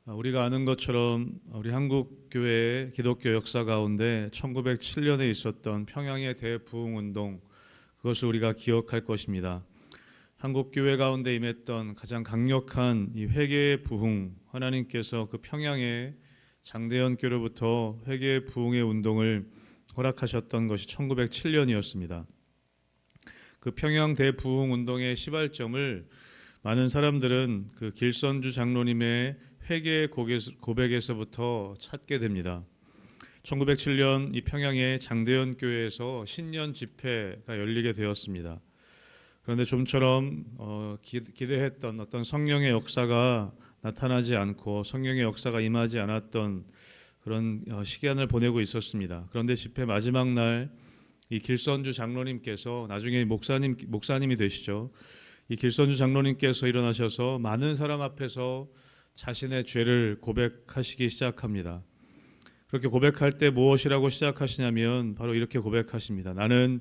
우리가 아는 것처럼 우리 한국 교회의 기독교 역사 가운데 1907년에 있었던 평양의 대부흥운동, 그것을 우리가 기억할 것입니다. 한국 교회 가운데 임했던 가장 강력한 이 회개의 부흥, 하나님께서 그 평양의 장대현 교로부터 회개의 부흥의 운동을 허락하셨던 것이 1907년이었습니다. 그 평양 대부흥 운동의 시발점을 많은 사람들은 그 길선주 장로님의 회개의 고백에서부터 찾게 됩니다. 1907년 이 평양의 장대현 교회에서 신년 집회가 열리게 되었습니다. 그런데 좀처럼 기대했던 어떤 성령의 역사가 나타나지 않고 성령의 역사가 임하지 않았던 그런 시간을 보내고 있었습니다. 그런데 집회 마지막 날 이 길선주 장로님께서, 나중에 목사님이 되시죠. 이 길선주 장로님께서 일어나셔서 많은 사람 앞에서 자신의 죄를 고백하시기 시작합니다. 그렇게 고백할 때 무엇이라고 시작하시냐면 바로 이렇게 고백하십니다. 나는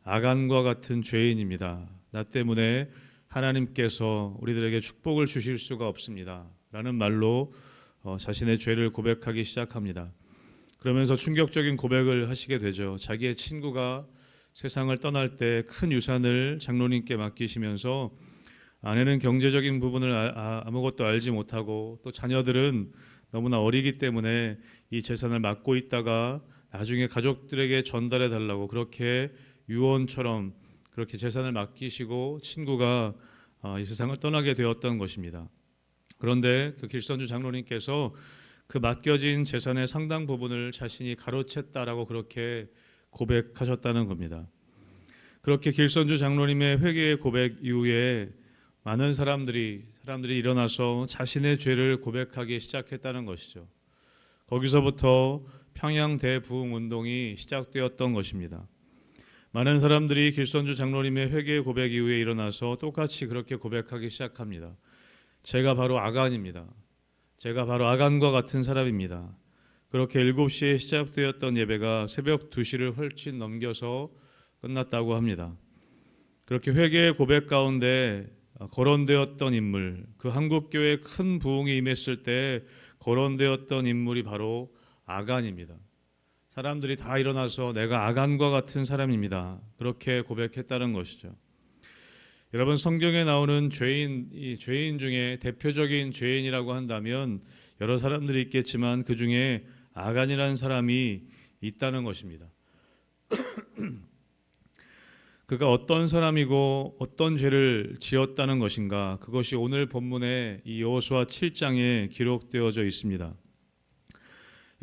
아간과 같은 죄인입니다. 나 때문에 하나님께서 우리들에게 축복을 주실 수가 없습니다. 라는 말로 자신의 죄를 고백하기 시작합니다. 그러면서 충격적인 고백을 하시게 되죠. 자기의 친구가 세상을 떠날 때 큰 유산을 장로님께 맡기시면서 아내는 경제적인 부분을 아무것도 알지 못하고 또 자녀들은 너무나 어리기 때문에 이 재산을 맡고 있다가 나중에 가족들에게 전달해 달라고 그렇게 유언처럼 그렇게 재산을 맡기시고 친구가 이 세상을 떠나게 되었던 것입니다. 그런데 그 길선주 장로님께서 그 맡겨진 재산의 상당 부분을 자신이 가로챘다라고 그렇게 고백하셨다는 겁니다. 그렇게 길선주 장로님의 회개의 고백 이후에 많은 사람들이 일어나서 자신의 죄를 고백하기 시작했다는 것이죠. 거기서부터 평양 대부흥 운동이 시작되었던 것입니다. 많은 사람들이 길선주 장로님의 회개의 고백 이후에 일어나서 똑같이 그렇게 고백하기 시작합니다. 제가 바로 아간입니다. 제가 바로 아간과 같은 사람입니다. 그렇게 7시에 시작되었던 예배가 새벽 2시를 훨씬 넘겨서 끝났다고 합니다. 그렇게 회개의 고백 가운데 거론되었던 인물, 그 한국교회의 큰 부흥이 임했을 때 거론되었던 인물이 바로 아간입니다. 사람들이 다 일어나서 내가 아간과 같은 사람입니다. 그렇게 고백했다는 것이죠. 여러분, 성경에 나오는 이 죄인 중에 대표적인 죄인이라고 한다면 여러 사람들이 있겠지만 그 중에 아간이라는 사람이 있다는 것입니다. 그가 어떤 사람이고 어떤 죄를 지었다는 것인가, 그것이 오늘 본문의 이 여호수아 7장에 기록되어져 있습니다.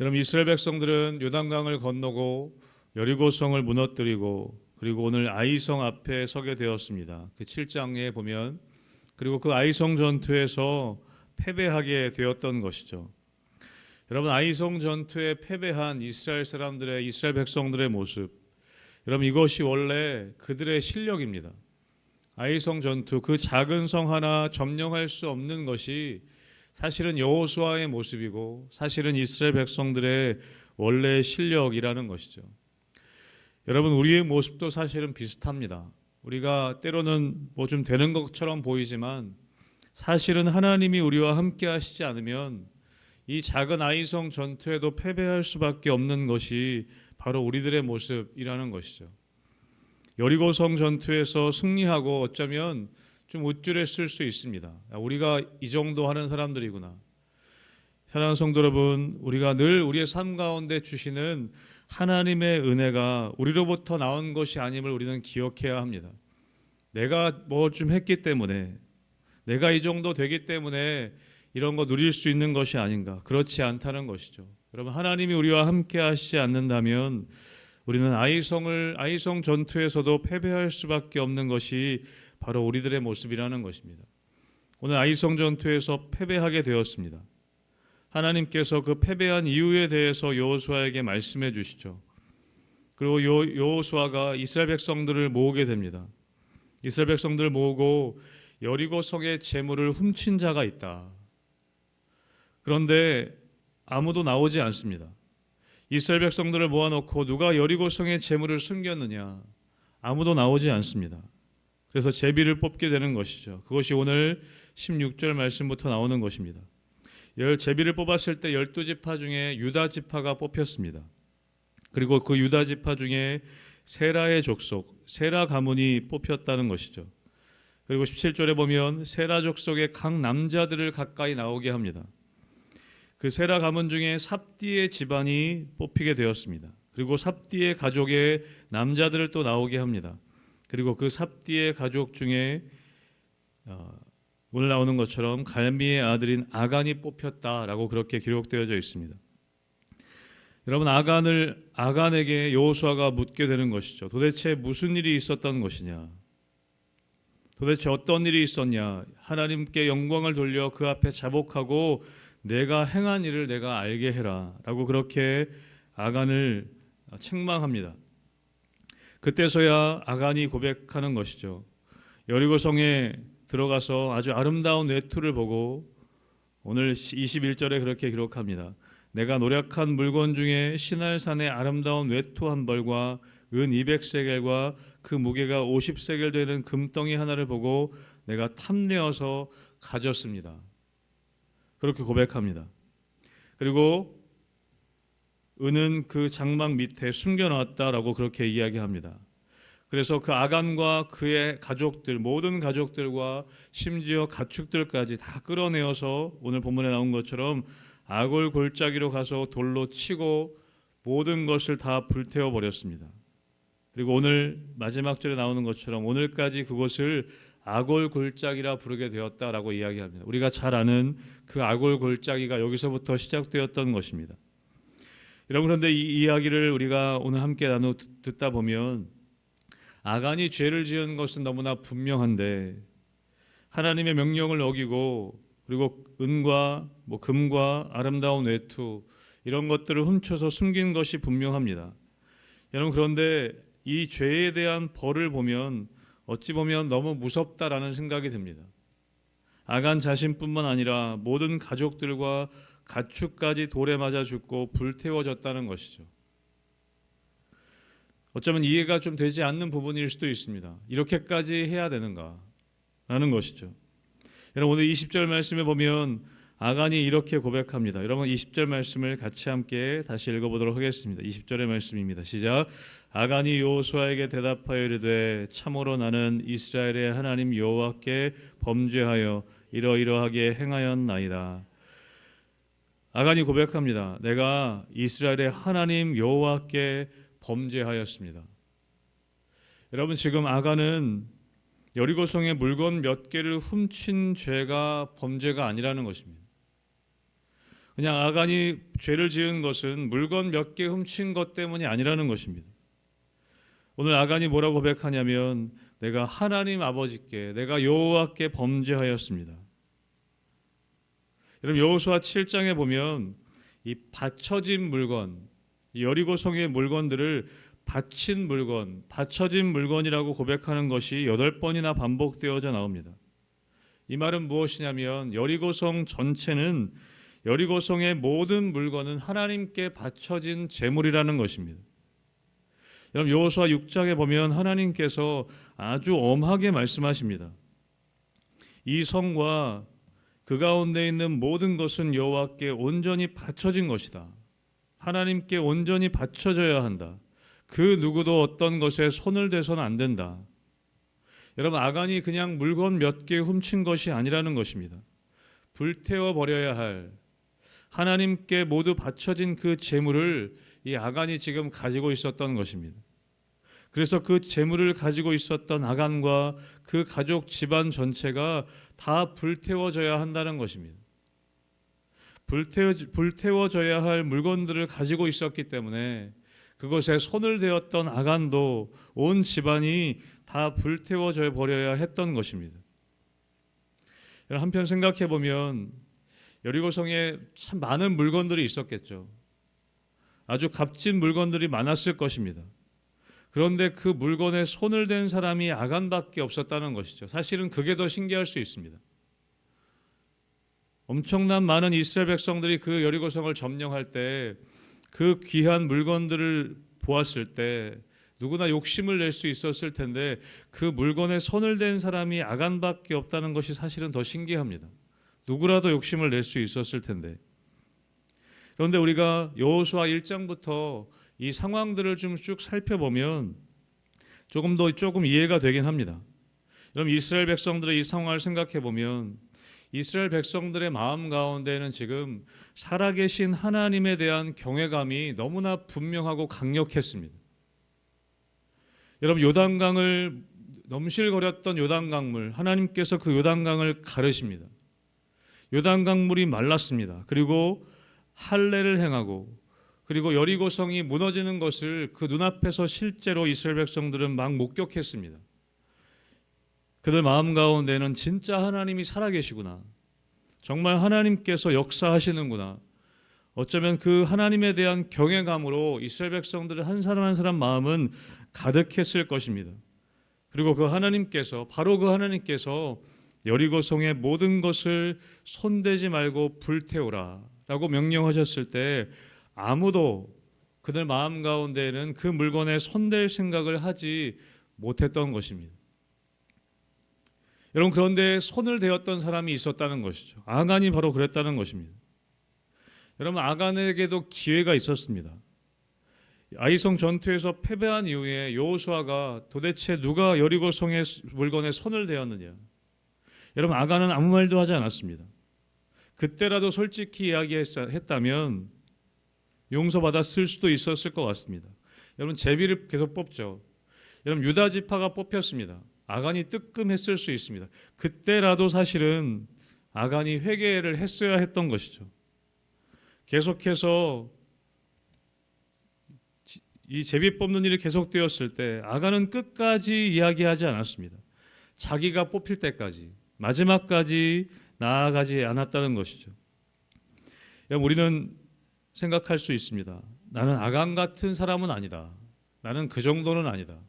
여러분, 이스라엘 백성들은 요단강을 건너고 여리고성을 무너뜨리고 그리고 오늘 아이성 앞에 서게 되었습니다. 그 7장에 보면, 그리고 그 아이성 전투에서 패배하게 되었던 것이죠. 여러분, 아이성 전투에 패배한 이스라엘 백성들의 모습, 여러분, 이것이 원래 그들의 실력입니다. 아이성 전투, 그 작은 성 하나 점령할 수 없는 것이 사실은 여호수아의 모습이고 사실은 이스라엘 백성들의 원래 실력이라는 것이죠. 여러분, 우리의 모습도 사실은 비슷합니다. 우리가 때로는 뭐 좀 되는 것처럼 보이지만 사실은 하나님이 우리와 함께 하시지 않으면 이 작은 아이성 전투에도 패배할 수밖에 없는 것이 바로 우리들의 모습이라는 것이죠. 여리고성 전투에서 승리하고 어쩌면 좀 우쭐했을 수 있습니다. 우리가 이 정도 하는 사람들이구나. 사랑하는 성도 여러분, 우리가 늘 우리의 삶 가운데 주시는 하나님의 은혜가 우리로부터 나온 것이 아님을 우리는 기억해야 합니다. 내가 뭐 좀 했기 때문에, 내가 이 정도 되기 때문에 이런 거 누릴 수 있는 것이 아닌가. 그렇지 않다는 것이죠. 여러분, 하나님이 우리와 함께 하시지 않는다면 우리는 아이성 전투에서도 패배할 수밖에 없는 것이 바로 우리들의 모습이라는 것입니다. 오늘 아이성 전투에서 패배하게 되었습니다. 하나님께서 그 패배한 이유에 대해서 여호수아에게 말씀해 주시죠. 그리고 여호수아가 이스라엘 백성들을 모으게 됩니다. 이스라엘 백성들을 모으고 여리고성의 재물을 훔친 자가 있다. 그런데 아무도 나오지 않습니다. 이스라엘 백성들을 모아놓고 누가 여리고성의 재물을 숨겼느냐, 아무도 나오지 않습니다. 그래서 제비를 뽑게 되는 것이죠. 그것이 오늘 16절 말씀부터 나오는 것입니다. 열 제비를 뽑았을 때 12지파 중에 유다 지파가 뽑혔습니다. 그리고 그 유다 지파 중에 세라의 족속, 세라 가문이 뽑혔다는 것이죠. 그리고 17절에 보면 세라 족속의 각 남자들을 가까이 나오게 합니다. 그 세라 가문 중에 삽디의 집안이 뽑히게 되었습니다. 그리고 삽디의 가족의 남자들을 또 나오게 합니다. 그리고 그 삽디의 가족 중에 오늘 나오는 것처럼 갈미의 아들인 아간이 뽑혔다라고 그렇게 기록되어져 있습니다. 여러분, 아간에게 여호수아가 묻게 되는 것이죠. 도대체 무슨 일이 있었던 것이냐? 도대체 어떤 일이 있었냐? 하나님께 영광을 돌려 그 앞에 자복하고 내가 행한 일을 내가 알게 해라 라고 그렇게 아간을 책망합니다. 그때서야 아간이 고백하는 것이죠. 여리고성에 들어가서 아주 아름다운 외투를 보고 오늘 21절에 그렇게 기록합니다. 내가 노력한 물건 중에 시날산의 아름다운 외투 한 벌과 은 200세겔과 그 무게가 50세겔 되는 금덩이 하나를 보고 내가 탐내어서 가졌습니다. 그렇게 고백합니다. 그리고 은은 그 장막 밑에 숨겨놨다라고 그렇게 이야기합니다. 그래서 그 아간과 그의 가족들, 모든 가족들과 심지어 가축들까지 다 끌어내어서 오늘 본문에 나온 것처럼 아골 골짜기로 가서 돌로 치고 모든 것을 다 불태워 버렸습니다. 그리고 오늘 마지막 절에 나오는 것처럼 오늘까지 그곳을 아골 골짜기라 부르게 되었다라고 이야기합니다. 우리가 잘 아는 그 아골 골짜기가 여기서부터 시작되었던 것입니다. 여러분, 그런데 이 이야기를 우리가 오늘 함께 나누 듣다 보면 아간이 죄를 지은 것은 너무나 분명한데 하나님의 명령을 어기고 그리고 은과 금과 아름다운 외투 이런 것들을 훔쳐서 숨긴 것이 분명합니다. 여러분, 그런데 이 죄에 대한 벌을 보면 어찌 보면 너무 무섭다라는 생각이 듭니다. 아간 자신뿐만 아니라 모든 가족들과 가축까지 돌에 맞아 죽고 불태워졌다는 것이죠. 어쩌면 이해가 좀 되지 않는 부분일 수도 있습니다. 이렇게까지 해야 되는가 라는 것이죠. 여러분, 오늘 20절 말씀에 보면 아간이 이렇게 고백합니다. 여러분, 20절 말씀을 같이 함께 다시 읽어보도록 하겠습니다. 20절의 말씀입니다. 시작. 아간이 여호수아에게 대답하여 이르되 참으로 나는 이스라엘의 하나님 여호와께 범죄하여 이러이러하게 행하였나이다. 아간이 고백합니다. 내가 이스라엘의 하나님 여호와께 범죄하였습니다. 여러분, 지금 아간은 여리고성의 물건 몇 개를 훔친 죄가 범죄가 아니라는 것입니다. 그냥 아간이 죄를 지은 것은 물건 몇 개 훔친 것 때문이 아니라는 것입니다. 오늘 아간이 뭐라고 고백하냐면 내가 하나님 아버지께, 내가 여호와께 범죄하였습니다. 여러분, 여호수아 7장에 보면 이 받쳐진 물건, 여리고성의 물건들을 바친 물건, 받쳐진 물건이라고 고백하는 것이 8번이나 반복되어져 나옵니다. 이 말은 무엇이냐면 여리고성 전체는, 여리고성의 모든 물건은 하나님께 바쳐진 제물이라는 것입니다. 여러분, 여호수아 6장에 보면 하나님께서 아주 엄하게 말씀하십니다. 이 성과 그 가운데 있는 모든 것은 여호와께 온전히 바쳐진 것이다. 하나님께 온전히 바쳐져야 한다. 그 누구도 어떤 것에 손을 대서는 안 된다. 여러분, 아간이 그냥 물건 몇 개 훔친 것이 아니라는 것입니다. 불태워 버려야 할, 하나님께 모두 바쳐진 그 재물을 이 아간이 지금 가지고 있었던 것입니다. 그래서 그 재물을 가지고 있었던 아간과 그 가족 집안 전체가 다 불태워져야 한다는 것입니다. 불태워져야 할 물건들을 가지고 있었기 때문에 그것에 손을 대었던 아간도 온 집안이 다 불태워져 버려야 했던 것입니다. 한편 생각해 보면 여리고성에 참 많은 물건들이 있었겠죠. 아주 값진 물건들이 많았을 것입니다. 그런데 그 물건에 손을 댄 사람이 아간밖에 없었다는 것이죠. 사실은 그게 더 신기할 수 있습니다. 엄청난 많은 이스라엘 백성들이 그 여리고성을 점령할 때 그 귀한 물건들을 보았을 때 누구나 욕심을 낼 수 있었을 텐데 그 물건에 손을 댄 사람이 아간밖에 없다는 것이 사실은 더 신기합니다. 누구라도 욕심을 낼 수 있었을 텐데. 그런데 우리가 여호수아 1장부터 이 상황들을 좀 쭉 살펴보면 조금 이해가 되긴 합니다. 여러분, 이스라엘 백성들의 이 상황을 생각해 보면 이스라엘 백성들의 마음 가운데는 지금 살아계신 하나님에 대한 경외감이 너무나 분명하고 강력했습니다. 여러분, 요단강을 넘실거렸던 요단강물, 하나님께서 그 요단강을 가르십니다. 요단강물이 말랐습니다. 그리고 할례를 행하고, 그리고 여리고성이 무너지는 것을 그 눈앞에서 실제로 이스라엘 백성들은 막 목격했습니다. 그들 마음 가운데는 진짜 하나님이 살아계시구나, 정말 하나님께서 역사하시는구나, 어쩌면 그 하나님에 대한 경외감으로 이스라엘 백성들의 한 사람 한 사람 마음은 가득했을 것입니다. 그리고 바로 그 하나님께서 여리고성의 모든 것을 손대지 말고 불태우라 라고 명령하셨을 때 아무도 그들 마음 가운데에는 그 물건에 손댈 생각을 하지 못했던 것입니다. 여러분, 그런데 손을 대었던 사람이 있었다는 것이죠. 아간이 바로 그랬다는 것입니다. 여러분, 아간에게도 기회가 있었습니다. 아이성 전투에서 패배한 이후에 여호수아가 도대체 누가 여리고성의 물건에 손을 대었느냐, 여러분, 아간은 아무 말도 하지 않았습니다. 그때라도 솔직히 이야기했다면 용서받았을 수도 있었을 것 같습니다. 여러분, 제비를 계속 뽑죠. 여러분, 유다 지파가 뽑혔습니다. 아간이 뜨끔했을 수 있습니다. 그때라도 사실은 아간이 회개를 했어야 했던 것이죠. 계속해서 이 제비 뽑는 일이 계속되었을 때 아간은 끝까지 이야기하지 않았습니다. 자기가 뽑힐 때까지, 마지막까지 나아가지 않았다는 것이죠. 우리는 생각할 수 있습니다. 나는 아간 같은 사람은 아니다. 나는 그 정도는 아니다.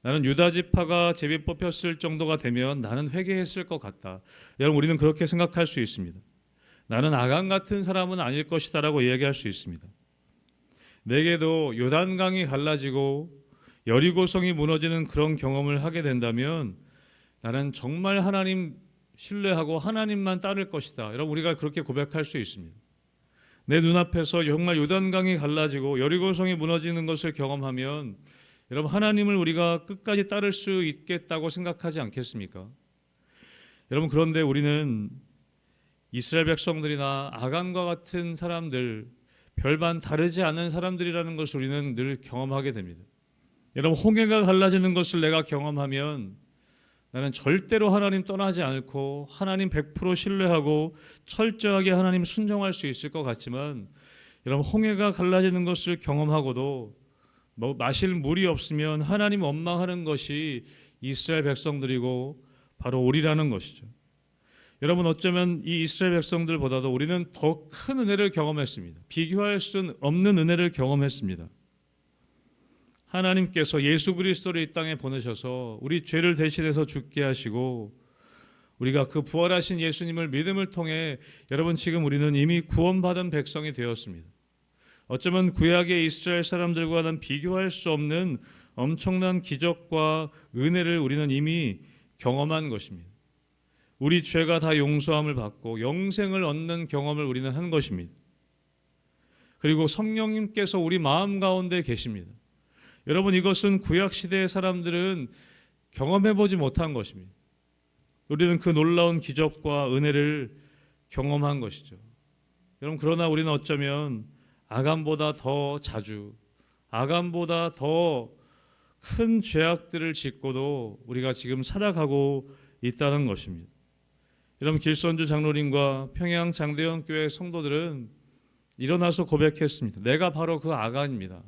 나는 유다 지파가 제비 뽑혔을 정도가 되면 나는 회개했을 것 같다. 여러분, 우리는 그렇게 생각할 수 있습니다. 나는 아간 같은 사람은 아닐 것이다라고 이야기할 수 있습니다. 내게도 요단강이 갈라지고 여리고성이 무너지는 그런 경험을 하게 된다면 나는 정말 하나님 신뢰하고 하나님만 따를 것이다. 여러분, 우리가 그렇게 고백할 수 있습니다. 내 눈앞에서 정말 요단강이 갈라지고 여리고성이 무너지는 것을 경험하면 여러분, 하나님을 우리가 끝까지 따를 수 있겠다고 생각하지 않겠습니까? 여러분, 그런데 우리는 이스라엘 백성들이나 아간과 같은 사람들, 별반 다르지 않은 사람들이라는 것을 우리는 늘 경험하게 됩니다. 여러분, 홍해가 갈라지는 것을 내가 경험하면 나는 절대로 하나님 떠나지 않고 하나님 100% 신뢰하고 철저하게 하나님 순종할 수 있을 것 같지만, 여러분, 홍해가 갈라지는 것을 경험하고도 마실 물이 없으면 하나님 원망하는 것이 이스라엘 백성들이고 바로 우리라는 것이죠. 여러분, 어쩌면 이 이스라엘 백성들보다도 우리는 더 큰 은혜를 경험했습니다. 비교할 수 없는 은혜를 경험했습니다. 하나님께서 예수 그리스도를 이 땅에 보내셔서 우리 죄를 대신해서 죽게 하시고, 우리가 그 부활하신 예수님을 믿음을 통해 여러분, 지금 우리는 이미 구원받은 백성이 되었습니다. 어쩌면 구약의 이스라엘 사람들과는 비교할 수 없는 엄청난 기적과 은혜를 우리는 이미 경험한 것입니다. 우리 죄가 다 용서함을 받고 영생을 얻는 경험을 우리는 한 것입니다. 그리고 성령님께서 우리 마음 가운데 계십니다. 여러분, 이것은 구약시대의 사람들은 경험해보지 못한 것입니다. 우리는 그 놀라운 기적과 은혜를 경험한 것이죠. 여러분, 그러나 우리는 어쩌면 아간보다 더 자주, 아간보다 더 큰 죄악들을 짓고도 우리가 지금 살아가고 있다는 것입니다. 여러분, 길선주 장로님과 평양 장대현 교회 성도들은 일어나서 고백했습니다. 내가 바로 그 아간입니다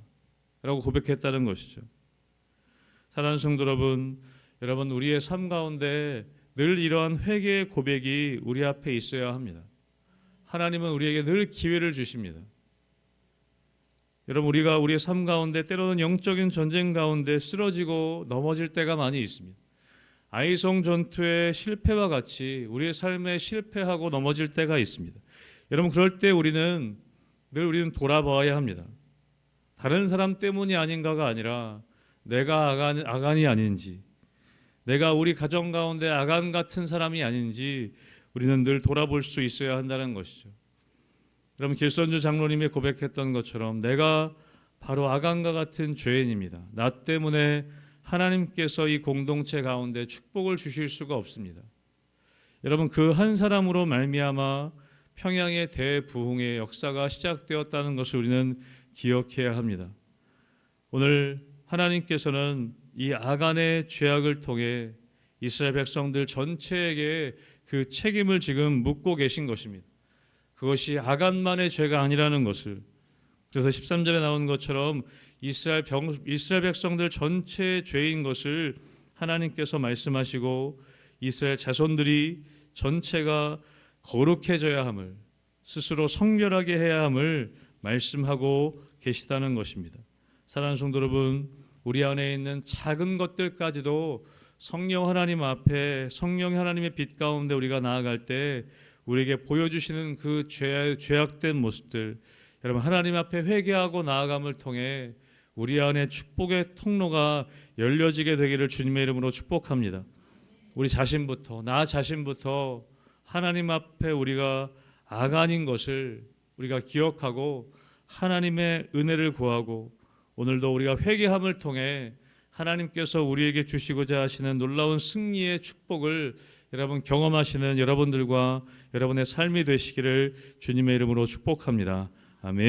라고 고백했다는 것이죠. 사랑하는 성도 여러분, 우리의 삶 가운데 늘 이러한 회개의 고백이 우리 앞에 있어야 합니다. 하나님은 우리에게 늘 기회를 주십니다. 여러분, 우리가 우리의 삶 가운데 때로는 영적인 전쟁 가운데 쓰러지고 넘어질 때가 많이 있습니다. 아이성 전투의 실패와 같이 우리의 삶에 실패하고 넘어질 때가 있습니다. 여러분, 그럴 때 우리는 돌아봐야 합니다. 다른 사람 때문이 아닌가가 아니라 내가 아간이 아닌지, 내가 우리 가정 가운데 아간 같은 사람이 아닌지 우리는 늘 돌아볼 수 있어야 한다는 것이죠. 여러분, 길선주 장로님이 고백했던 것처럼 내가 바로 아간과 같은 죄인입니다. 나 때문에 하나님께서 이 공동체 가운데 축복을 주실 수가 없습니다. 여러분, 그 한 사람으로 말미암아 평양의 대부흥의 역사가 시작되었다는 것을 우리는 기억해야 합니다. 오늘 하나님께서는 이 아간의 죄악을 통해 이스라엘 백성들 전체에게 그 책임을 지금 묻고 계신 것입니다. 그것이 아간만의 죄가 아니라는 것을, 그래서 13절에 나온 것처럼 이스라엘 백성들 전체의 죄인 것을 하나님께서 말씀하시고 이스라엘 자손들이 전체가 거룩해져야 함을, 스스로 성결하게 해야 함을 말씀하고 계시다는 것입니다. 사랑하는 성도 여러분, 우리 안에 있는 작은 것들까지도 성령 하나님 앞에, 성령 하나님의 빛 가운데 우리가 나아갈 때 우리에게 보여주시는 그 죄악된 모습들, 여러분, 하나님 앞에 회개하고 나아감을 통해 우리 안에 축복의 통로가 열려지게 되기를 주님의 이름으로 축복합니다. 우리 자신부터, 나 자신부터 하나님 앞에 우리가 아간인 것을 우리가 기억하고 하나님의 은혜를 구하고, 오늘도 우리가 회개함을 통해 하나님께서 우리에게 주시고자 하시는 놀라운 승리의 축복을 여러분 경험하시는 여러분들과 여러분의 삶이 되시기를 주님의 이름으로 축복합니다. 아멘.